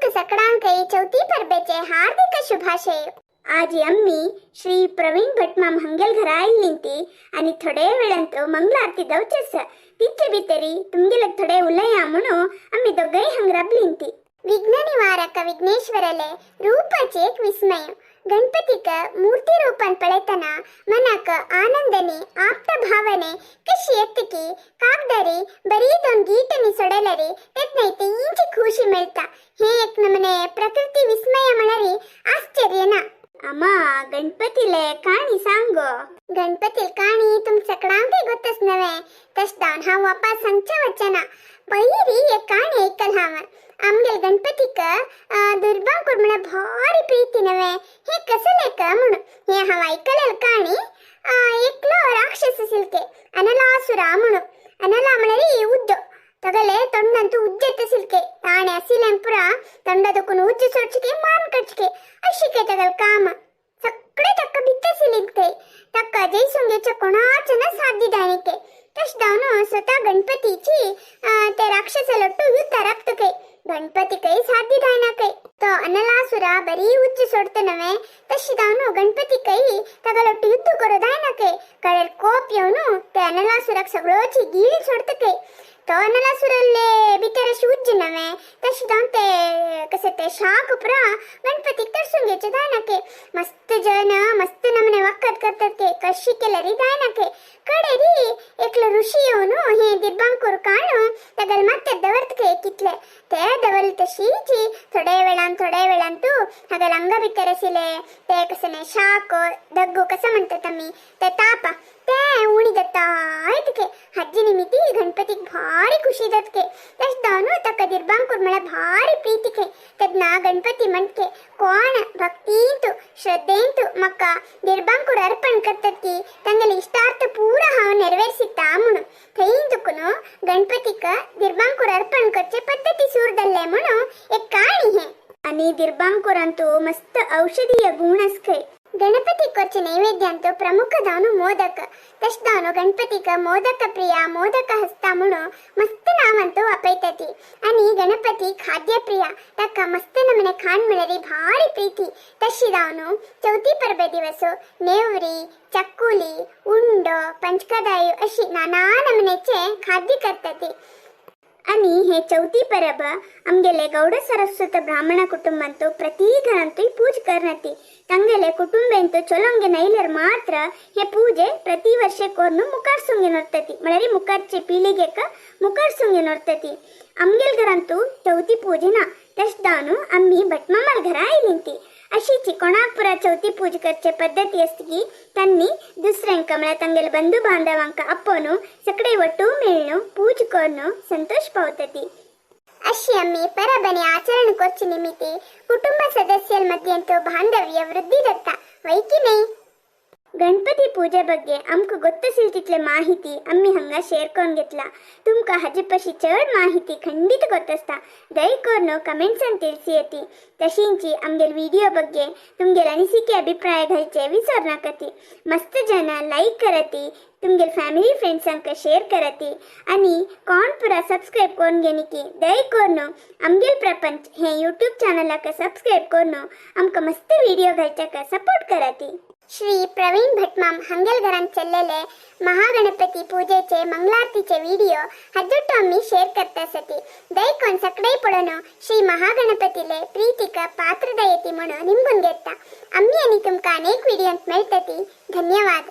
सगळ्यांकय चौथी परबेचे हार्दिक शुभाशय। आज अम्मी श्री प्रवीण भटमाम हंगेल घरा आयिल्ली आणि थोडे वेळांत मंगलारती दवचेस तिचे भितरी तुमगेल थोडे उलया म्हणून आम्ही दोघे हंगराबलिंती। विघ्न निवारक विघ्नेश्वरले रूपाचे एक विस्मय। गणपतीक मूर्ती रूपान पळयतना मनाक आनंदने आप्त भावने कशी येते की कागदारी बरी दोन गीटनी सोडलरी तेतनैते इंची खुशी मिळता। हे एक नमने प्रकृती विस्मय म्हणरी आश्चर्य ना। अम्मा गणपतीले काणी सांगो। गणपती काणी तुम सगळ्यांके गोतच नवे तसदान हा वापस सांगच्या वचना। पहिली एक काणी ऐकल हाव। आमगेल गणपतीक दुर्बांकुर म्हणा भारी प्रीती नवे हे कसले का म्हणून हे हाव ऐकलेल काणी। एकलो राक्षस सिल्के अनलासुरा म्हणून अनला म्हणरी उद्द तगले तोंडंतू उज्जेत सिल्के ताणे असिलेंपुರ तोंडदकुन उಜ್ಜು सोडचिके मान कचके अशिके तगल काम सगळे तक्क बित्ते सिलिंके तक्क जयसुंगेच्या कोणाचन साध्यदायके तसदावनो स्वतः गणपतीची ते राक्षसलट्टू युद्ध रक्तके गणपती काही साध्यदायनाके तो अनलासुरा बरी उज्जु सोडते नवे तसदावनो गणपती काही तगलट्टू युद्ध करोदायनाके कळेल कोप येवनु ते अनलासुरक सगळोची गीळ सोडतके तो अनलासुरले बिचारे शुद्ध नवे तसदावन ते कसे ते शाक उपरा गणपती तरसुंगेचे दायनाके मस्त जन मस्त नमने वखत करतात के कशी केलरी दायनाके कडेरी एकल ऋषी येवनु हे दिब्बांकुर काणू तगल ಮತ್ತೆ दवರ್ತके कितले ते दवल तशीची थोडे वेळांतू हगल अंग बितरसिले ते कसने शाक दग्गु कसं म्हणतात आम्ही ते ताप ते उणी दत्ता आयतके हज्जी निमिती गणपतीक भारी खुशी दत्के तसदावनु तक दिब्बांकुर मला भारी प्रीतिके तदना गणपती म्हणके कोण भक्तींतु श्रद्धेंतु मक्का दिब्बांकुर अर्पण करतात की तंगल इष्टार्थ पूरा हाव ನೆರವೇರಿಸಿತಾ म्हणून थैंतुकुनु गणपतीक दिब्बांकुर अर्पण करचे पद्धती सूरदल्ले म्हणून एक काणी है आणि दिब्बांकुरांतू मस्त औषधीय गुण असके। गणपती कोचे नैवेद्यांतू प्रमुख दावनु मोदक तसदावनु गणपतीक मोदक प्रिया मोदक हस्ता म्हणून मस्त नावंतू वापयतती आणि गणपती खाद्य प्रिया तका मस्त नमने खाण मिळरी भारी प्रीती तशीदावनु चौथी परबे दिवस नेवरी चक्कुली उंड पंचकदायु अशी नाना नमनेचे खाद्य करतती। आणि हे चौथी परब आमगेले गौड सरस्वत ब्राह्मण कुटुंबंतू प्रति घरांतू पूज करनती ತಂಗೆಲೆ ಕುಟುಂಬೆಂತು ಚೊಲೊಂಗೆ ನೈಲರ್ ಮಾತ್ರ ಹೆ ಪೂಜೆ ಪ್ರತಿ ವರ್ಷ ಕೋರ್ನು ಮುಖಾರ್ಸುಂಗೆ ನೋಡ್ತತಿ ಮಳರಿ ಮುಖಾರ್ಚೆ ಪೀಳಿಗೆಕ ಮುಖಾರ್ಸುಂಗೆ ನೋಡ್ತತಿ ಅಮ್ಗೆಲ್ घरांतू चौथी पूजेನ तसदावनु आम्ही भटमामाल घरा आयिल्ली अशीची कोणापुरा चौथी पूज करचे पद्धती असते की त्यांनी दुसऱ्यांका मला तंगेल बंधू बांधवांका अप्पोनु सगळे ಒಟ್ಟು मेळणू पूज करणू संतोष पावतती। अशी आम्ही परबने आचरण कोर्ची निमित्ती कुटुंब सदस्यांमध्येंतू बांधव्य वृद्धी दत्ता वै की नाही। गणपती पूजे ಬಗ್ಗೆ आमक ಗೊತ್ತಸಿಲ್ तितले माहिती आम्ही हंगा शेअर करून घेतला। तुमका हाजेपशी चढ माहिती खंडित ಗೊತ್ತಸ್ತಾ ದಯಕೋರ್ನು कमेंट्स ಅಂತ ತಿಳಿಸಿ येती तशींची आमगेल व्हिडिओ ಬಗ್ಗೆ तुमगेल अनिसिके अभिप्राय घालचे विसर नाकती। मस्त जन लाईक करती तुमगेल फॅमिली फ्रेंड्सांका शेअर करती आणि कोण पुरा सबस्क्राइब करून घेनी की दयकोर्नु आमगेल प्रपंच हे यूट्यूब चॅनलाका सबस्क्राइब करून आमका मस्त व्हिडिओ घालच्याका सपोर्ट करती। श्री प्रवीण भटमाम हंगेल घरांत चल्लेले महागणपती पूजेचे मंगलारतीचे व्हिडिओ हद्दुट्टू आम्ही शेअर करता सती दयकोन सगळे पळोनो श्री महागणपतीले प्रीतिक पात्रता येती म्हणून निंबून घेता। आम्ही आणि तुमका अनेक व्हिडिओंत मेळतती। धन्यवाद।